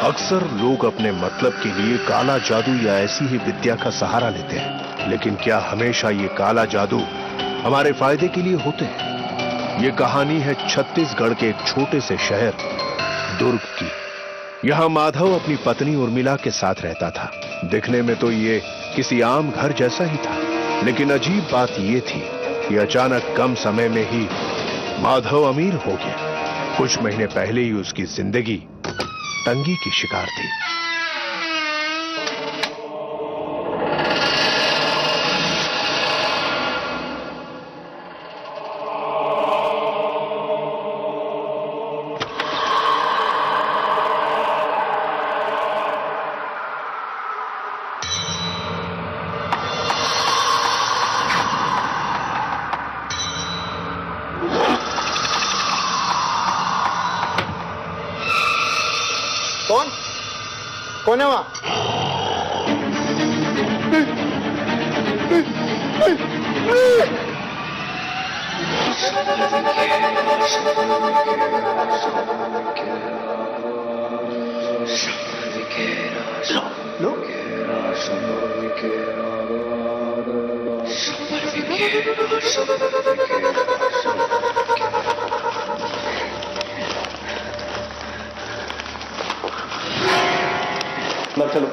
अक्सर लोग अपने मतलब के लिए काला जादू या ऐसी ही विद्या का सहारा लेते हैं, लेकिन क्या हमेशा ये काला जादू हमारे फायदे के लिए होते हैं? ये कहानी है छत्तीसगढ़ के एक छोटे से शहर दुर्ग की। यहां माधव अपनी पत्नी उर्मिला के साथ रहता था। दिखने में तो ये किसी आम घर जैसा ही था, लेकिन अजीब बात ये थी कि अचानक कम समय में ही माधव अमीर हो गया। कुछ महीने पहले ही उसकी जिंदगी तंगी की शिकार थी। कौन है वहां? चलो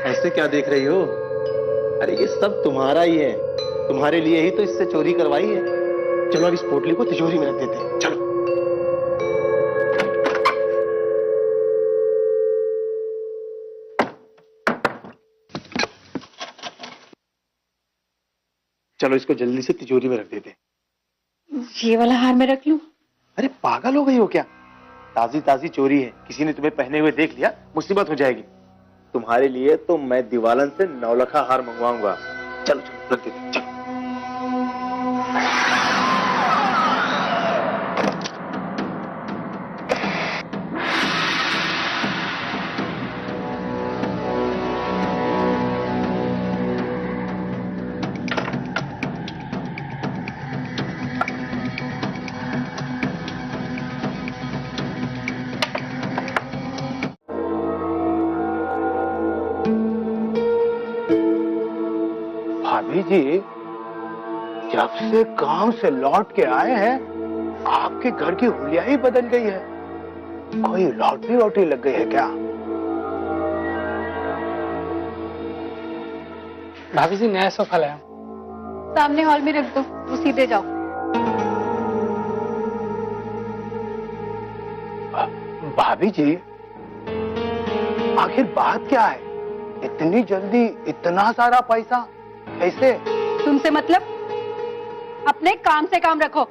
ऐसे क्या देख रही हो? अरे ये सब तुम्हारा ही है, तुम्हारे लिए ही तो इससे चोरी करवाई है। चलो अब इस पोटली को तिजोरी में रख देते हैं। चलो। चलो इसको जल्दी से तिजोरी में रख देते हैं। ये वाला हार में रख लूं? अरे पागल हो गई हो क्या? ताजी ताजी चोरी है, किसी ने तुम्हें पहने हुए देख लिया, मुसीबत हो जाएगी। तुम्हारे लिए तो मैं दीवालन से 9 लाख हार मंगवाऊंगा। चलो चलो रख देते, चलो। भाभी जी, जब से काम से लौट के आए हैं, आपके घर की हुलिया ही बदल गई है। कोई लॉटरी वॉटरी लग गई है क्या? भाभी जी नया सोफा लाया। सामने हॉल में रख दो, वो सीधे जाओ। भाभी जी, आखिर बात क्या है? इतनी जल्दी इतना सारा पैसा कैसे? तुमसे मतलब? अपने काम से काम रखो।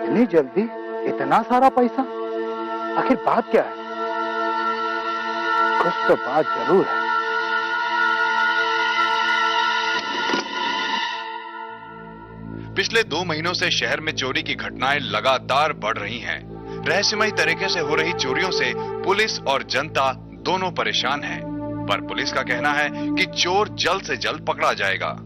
इतनी जल्दी इतना सारा पैसा? आखिर बात क्या है? कुछ तो बात जरूर है। पिछले 2 महीनों से शहर में चोरी की घटनाएं लगातार बढ़ रही हैं। रहस्यमयी तरीके से हो रही चोरियों से पुलिस और जनता दोनों परेशान हैं। पर पुलिस का कहना है कि चोर जल्द से जल्द पकड़ा जाएगा।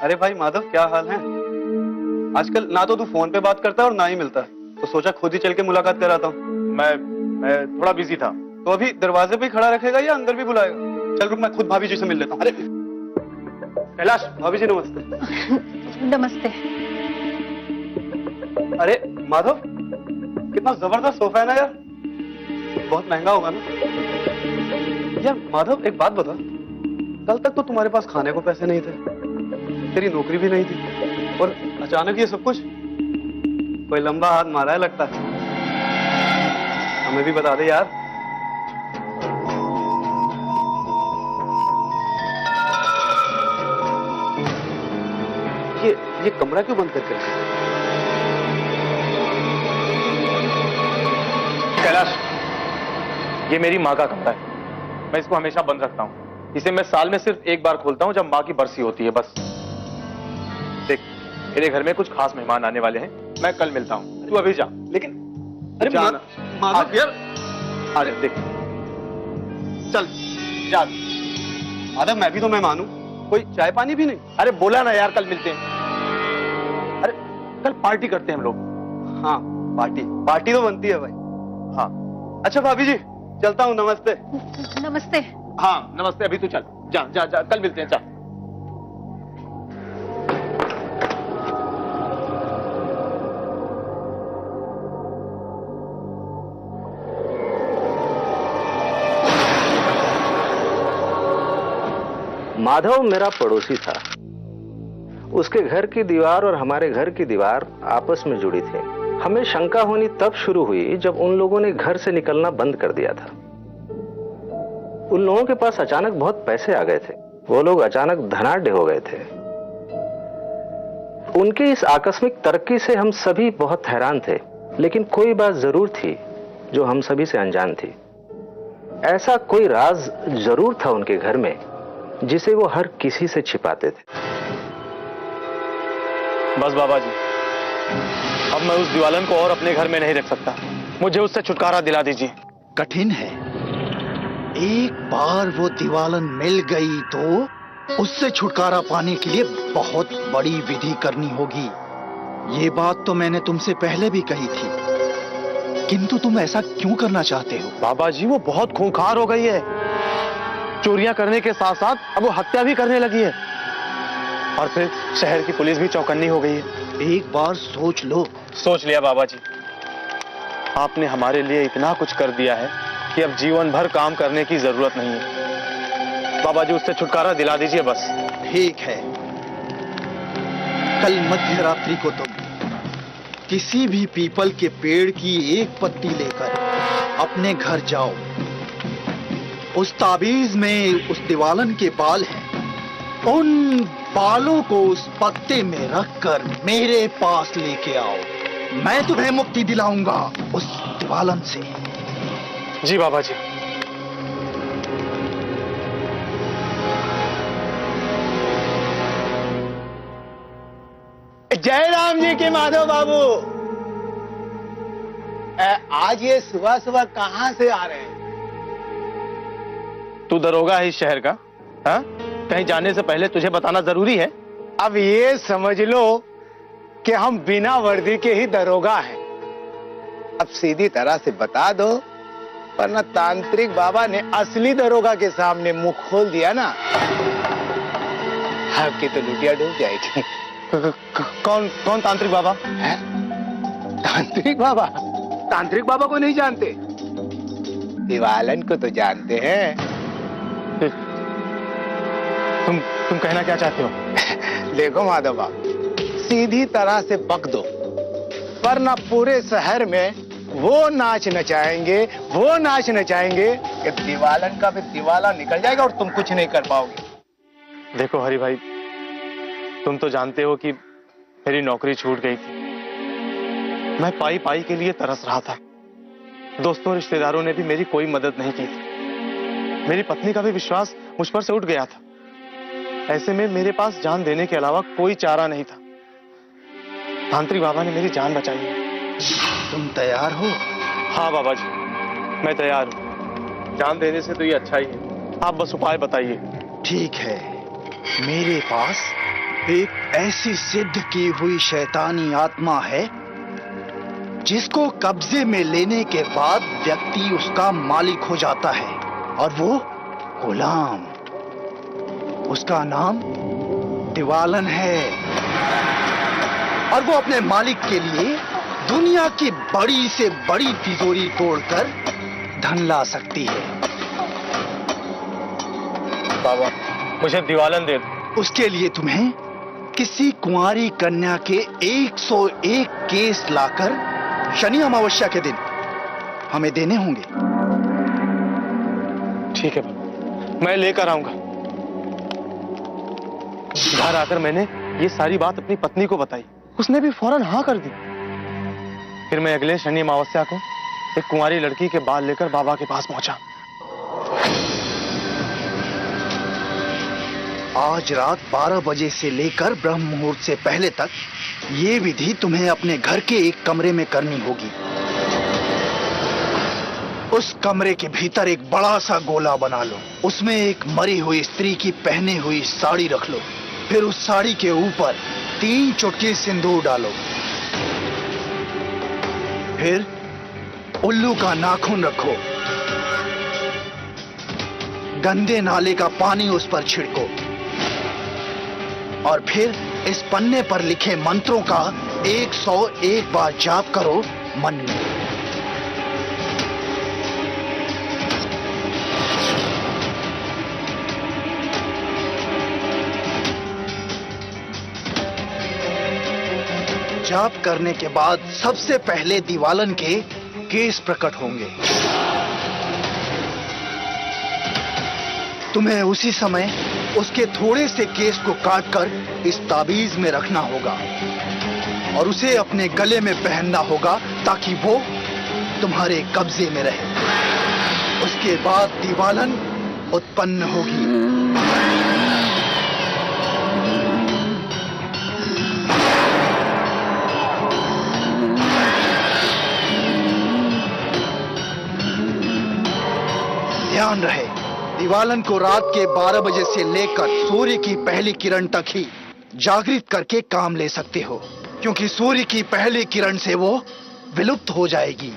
अरे भाई माधव, क्या हाल है? आजकल ना तो तू फोन पे बात करता है और ना ही मिलता है, तो सोचा खुद ही चल के मुलाकात कराता हूँ। मैं थोड़ा बिजी था। तो अभी दरवाजे पे ही खड़ा रखेगा या अंदर भी बुलाएगा? चल रुक, मैं खुद भाभी जी से मिल लेता हूँ। अरे कैलाश, भाभी जी नमस्ते। नमस्ते। अरे माधव, कितना जबरदस्त सोफा है ना यार, बहुत महंगा होगा ना यार। माधव एक बात बता, कल तक तो तुम्हारे पास खाने को पैसे नहीं थे, तेरी नौकरी भी नहीं थी, और अचानक ये सब कुछ? कोई लंबा हाथ मारा है लगता है। हमें भी बता दे यार। ये कमरा क्यों बंद करके रखा? कैलाश, ये मेरी माँ का कमरा है। मैं इसको हमेशा बंद रखता हूँ। इसे मैं साल में सिर्फ एक बार खोलता हूँ, जब माँ की बरसी होती है, बस। देख, मेरे घर में कुछ खास मेहमान आने वाले हैं, मैं कल मिलता हूँ, तू अभी जा। लेकिन अरे जाना। माधव यार, अरे देख, चल जा। माधव मैं भी तो मेहमान हूँ, कोई चाय पानी भी नहीं? अरे बोला ना यार, कल मिलते हैं। अरे कल पार्टी करते हैं हम लोग। हाँ पार्टी तो बनती है भाई। हाँ अच्छा भाभी जी, चलता हूँ, नमस्ते। नमस्ते। हाँ नमस्ते, अभी तू चल, जा जा जा, कल मिलते हैं, चल। माधव मेरा पड़ोसी था। उसके घर की दीवार और हमारे घर की दीवार आपस में जुड़ी थी। हमें शंका होनी तब शुरू हुई जब उन लोगों ने घर से निकलना बंद कर दिया था। उन लोगों के पास अचानक बहुत पैसे आ गए थे। वो लोग अचानक धनाढ्य हो गए थे। उनके इस आकस्मिक तरक्की से हम सभी बहुत हैरान थे, लेकिन कोई बात जरूर थी जो हम सभी से अनजान थी। ऐसा कोई राज जरूर था उनके घर में जिसे वो हर किसी से छिपाते थे। बस बाबा जी, अब मैं उस दीवालन को और अपने घर में नहीं रख सकता। मुझे उससे छुटकारा दिला दीजिए। कठिन है। एक बार वो दीवालन मिल गई तो उससे छुटकारा पाने के लिए बहुत बड़ी विधि करनी होगी। ये बात तो मैंने तुमसे पहले भी कही थी, किंतु तुम ऐसा क्यों करना चाहते हो? बाबा जी, वो बहुत खूंखार हो गई है। चोरियां करने के साथ साथ अब वो हत्या भी करने लगी है, और फिर शहर की पुलिस भी चौकन्नी हो गई है। एक बार सोच लो। सोच लिया बाबा जी। आपने हमारे लिए इतना कुछ कर दिया है कि अब जीवन भर काम करने की जरूरत नहीं है। बाबा जी, उससे छुटकारा दिला दीजिए बस। ठीक है, कल मध्य रात्रि को तुम किसी भी पीपल के पेड़ की एक पत्ती लेकर अपने घर जाओ। उस ताबीज में उस दीवालन के बाल हैं। उन बालों को उस पत्ते में रखकर मेरे पास लेके आओ। मैं तुम्हें मुक्ति दिलाऊंगा उस दीवालन से। जी बाबा जी। जय राम जी के माधव बाबू। आज ये सुबह सुबह कहां से आ रहे हैं? तू दरोगा है इस शहर का, हाँ? कहीं जाने से पहले तुझे बताना जरूरी है। अब ये समझ लो कि हम बिना वर्दी के ही दरोगा हैं। अब सीधी तरह से बता दो, वरना तांत्रिक बाबा ने असली दरोगा के सामने मुंह खोल दिया ना, आपकी तो लुटिया डूब जाएगी। कौन कौन तांत्रिक बाबा है? तांत्रिक बाबा? तांत्रिक बाबा को नहीं जानते? दीवालन को तो जानते हैं। तुम कहना क्या चाहते हो? देखो माधव बाबू, सीधी तरह से बक दो, वरना पूरे शहर में वो नाच नचाएंगे कि दीवालन का भी दीवाला निकल जाएगा और तुम कुछ नहीं कर पाओगे। देखो हरि भाई, तुम तो जानते हो कि मेरी नौकरी छूट गई थी। मैं पाई पाई के लिए तरस रहा था। दोस्तों रिश्तेदारों ने भी मेरी कोई मदद नहीं की थी। मेरी पत्नी का भी विश्वास मुझ पर से उठ गया था। ऐसे में मेरे पास जान देने के अलावा कोई चारा नहीं था। तांत्रिक बाबा ने मेरी जान बचाई है। तुम तैयार हो? हाँ बाबा जी, मैं तैयार हूँ। जान देने से तो ये अच्छा ही है। आप बस उपाय बताइए। ठीक है, मेरे पास एक ऐसी सिद्ध की हुई शैतानी आत्मा है जिसको कब्जे में लेने के बाद व्यक्ति उसका मालिक हो जाता है और वो गुलाम। उसका नाम दिवालन है और वो अपने मालिक के लिए दुनिया की बड़ी से बड़ी तिजोरी तोड़कर धन ला सकती है। बाबा मुझे दिवालन दे दो। उसके लिए तुम्हें किसी कुंवारी कन्या के 101 केस लाकर शनि अमावस्या के दिन हमें देने होंगे। ठीक है बाबा, मैं लेकर आऊंगा। घर आकर मैंने ये सारी बात अपनी पत्नी को बताई, उसने भी फौरन हाँ कर दी। फिर मैं अगले शनि अमावस्या को एक कुंवारी लड़की के बाल लेकर बाबा के पास पहुंचा। आज रात 12 बजे से लेकर ब्रह्म मुहूर्त से पहले तक ये विधि तुम्हें अपने घर के एक कमरे में करनी होगी। उस कमरे के भीतर एक बड़ा सा गोला बना लो, उसमें एक मरी हुई स्त्री की पहनी हुई साड़ी रख लो, फिर उस साड़ी के ऊपर 3 चुटकी सिंदूर डालो, फिर उल्लू का नाखून रखो, गंदे नाले का पानी उस पर छिड़को और फिर इस पन्ने पर लिखे मंत्रों का 101 बार जाप करो मन में। जाप करने के बाद सबसे पहले दिवालन के केस प्रकट होंगे। तुम्हें उसी समय उसके थोड़े से केस को काटकर इस ताबीज में रखना होगा और उसे अपने गले में पहनना होगा ताकि वो तुम्हारे कब्जे में रहे। उसके बाद दिवालन उत्पन्न होगी। ध्यान रहे, दिवालन को रात के 12 बजे से लेकर सूर्य की पहली किरण तक ही जागृत करके काम ले सकते हो, क्योंकि सूर्य की पहली किरण से वो विलुप्त हो जाएगी।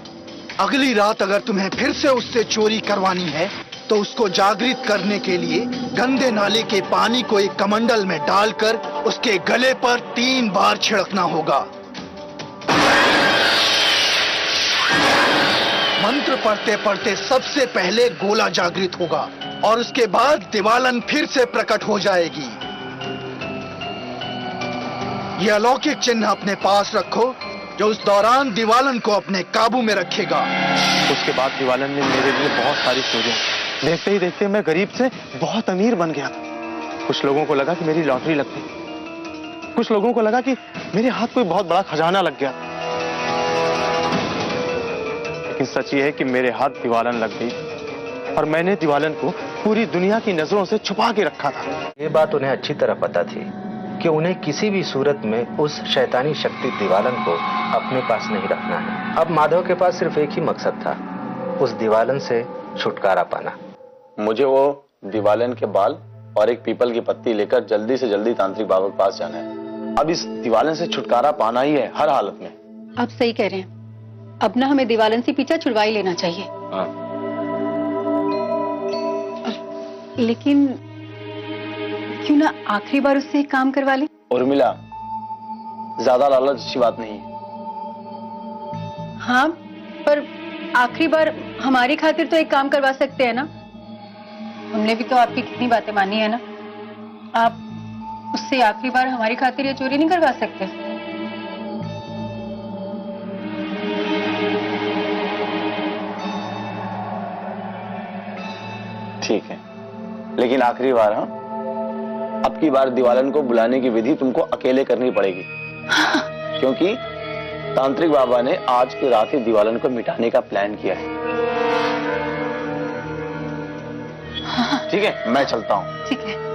अगली रात अगर तुम्हें फिर से उससे चोरी करवानी है तो उसको जागृत करने के लिए गंदे नाले के पानी को एक कमंडल में डालकर उसके गले पर 3 बार छिड़कना होगा। मंत्र पढ़ते पढ़ते सबसे पहले गोला जागृत होगा और उसके बाद दिवालन फिर से प्रकट हो जाएगी। यह अलौकिक चिन्ह अपने पास रखो जो उस दौरान दिवालन को अपने काबू में रखेगा। उसके बाद दिवालन ने मेरे लिए बहुत सारी चोरियां। देखते ही देखते मैं गरीब से बहुत अमीर बन गया था। कुछ लोगों को लगा कि मेरी लॉटरी लग गई, कुछ लोगों को लगा कि मेरे हाथ कोई बहुत बड़ा खजाना लग गया, लेकिन सच ये है कि मेरे हाथ दिवालन लग गई और मैंने दिवालन को पूरी दुनिया की नजरों से छुपा के रखा था। ये बात उन्हें अच्छी तरह पता थी कि उन्हें किसी भी सूरत में उस शैतानी शक्ति दिवालन को अपने पास नहीं रखना है। अब माधव के पास सिर्फ एक ही मकसद था, उस दिवालन से छुटकारा पाना। मुझे वो दिवालन के बाल और एक पीपल की पत्ती लेकर जल्दी से जल्दी तांत्रिक बाबा के पास जाना है। अब इस दिवालन से छुटकारा पाना ही है हर हालत में। आप सही कह रहे हैं, अब ना हमें दिवालन से पीछा छुड़वा ही लेना चाहिए। हाँ। लेकिन क्यों ना आखिरी बार उससे एक काम करवा लें? उर्मिला, ज्यादा लालच अच्छी बात नहीं है। हाँ, पर आखिरी बार हमारी खातिर तो एक काम करवा सकते हैं ना। हमने भी तो आपकी कितनी बातें मानी है ना। आप उससे आखिरी बार हमारी खातिर ये चोरी नहीं करवा सकते? ठीक है, लेकिन आखिरी बार। हाँ, अब की बार दिवालन को बुलाने की विधि तुमको अकेले करनी पड़ेगी। क्योंकि तांत्रिक बाबा ने आज की रात ही दिवालन को मिटाने का प्लान किया है। ठीक है, मैं चलता हूं। ठीक है।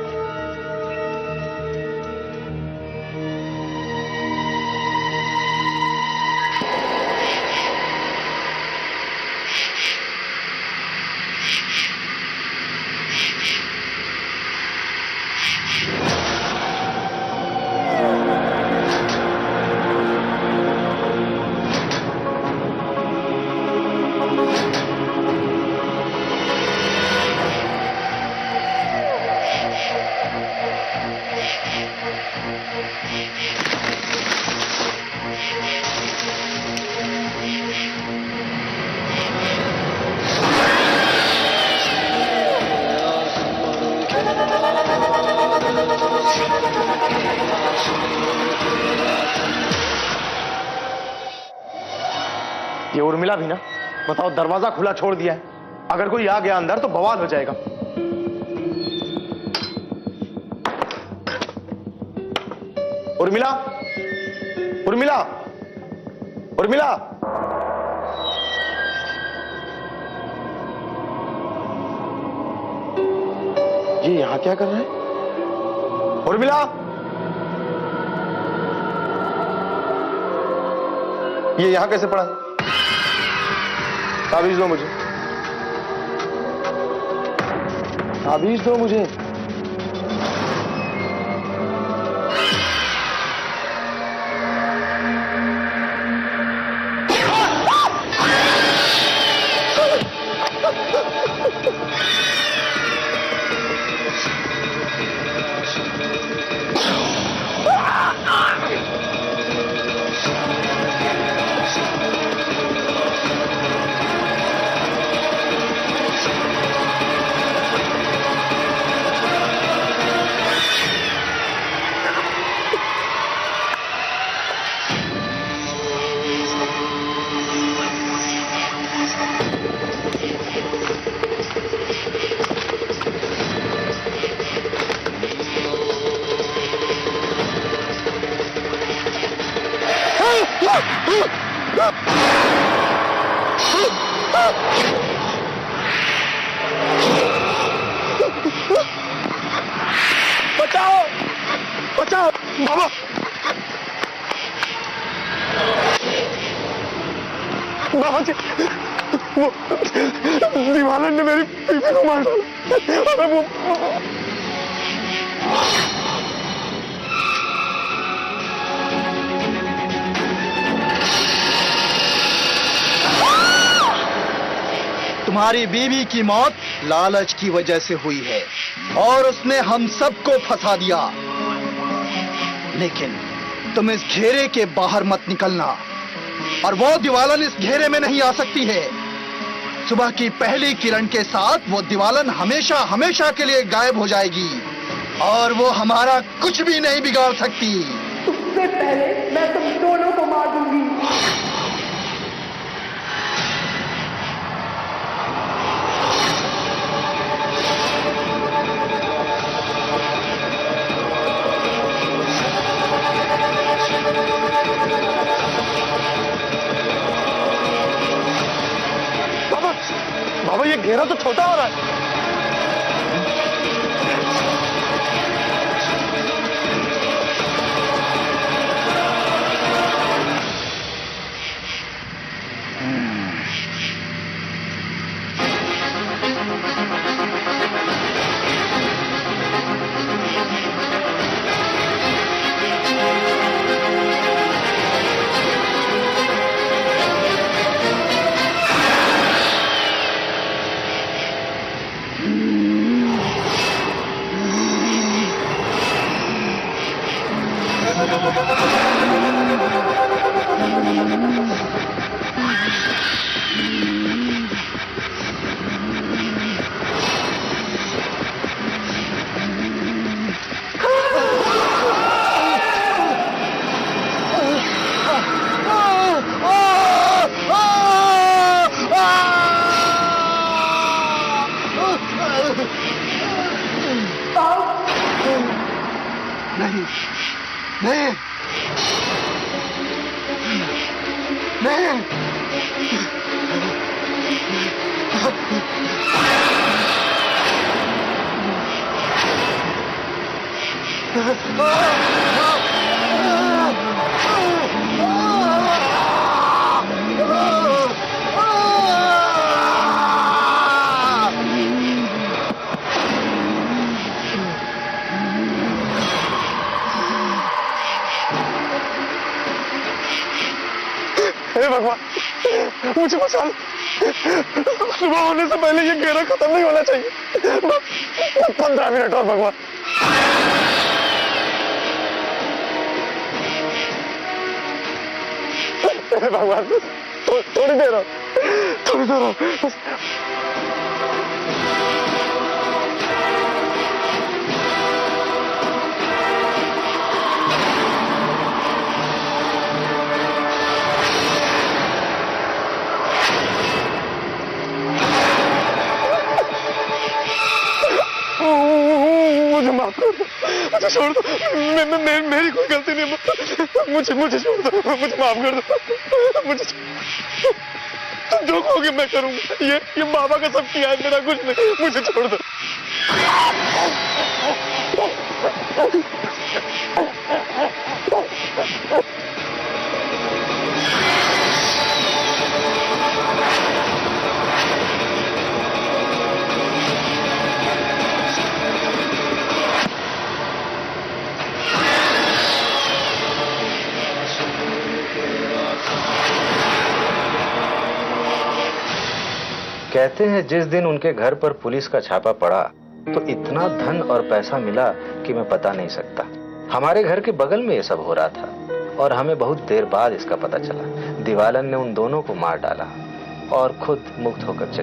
ये उर्मिला भी ना, बताओ, दरवाजा खुला छोड़ दिया है। अगर कोई आ गया अंदर तो बवाल हो जाएगा। उर्मिला, उर्मिला, उर्मिला, ये यहां क्या कर रहे हैं? उर्मिला, ये यहां कैसे पड़ा? ताबीज दो मुझे, ताबीज दो मुझे। बचाओ, बचाओ बाबा। बाबा जी, वो दीवालन ने मेरी बीवी को मार डाला। अरे वो तुम्हारी बीवी की मौत लालच की वजह से हुई है और उसने हम सबको फंसा दिया। लेकिन तुम इस घेरे के बाहर मत निकलना, और वो दीवालन इस घेरे में नहीं आ सकती है। सुबह की पहली किरण के साथ वो दीवालन हमेशा हमेशा के लिए गायब हो जाएगी और वो हमारा कुछ भी नहीं बिगाड़ सकती। उससे पहले मैं तुम दोनों को मार दूंगी। बाबा, ये घेरा तो छोटा हो रहा है। नहीं, नहीं, नहीं। हे भगवान, मुझे बचा लो। सुबह होने से पहले ये घेरा खत्म नहीं होना चाहिए। 15 मिनट और भगवान। हे भगवान, थोड़ी देर और, थोड़ी देर और। मुझे माफ कर दो, मुझे छोड़ दो, मेरी कोई गलती नहीं, मुझे छोड़ दो, मुझे माफ कर दो, मुझे तुम जो कहोगे मैं करूंगा, ये बाबा का सब किया है, मेरा कुछ नहीं, मुझे छोड़ दो। कहते हैं जिस दिन उनके घर पर पुलिस का छापा पड़ा तो इतना धन और पैसा मिला कि मैं बता नहीं सकता। हमारे घर के बगल में ये सब हो रहा था और हमें बहुत देर बाद इसका पता चला। दिवालन ने उन दोनों को मार डाला और खुद मुक्त होकर चली।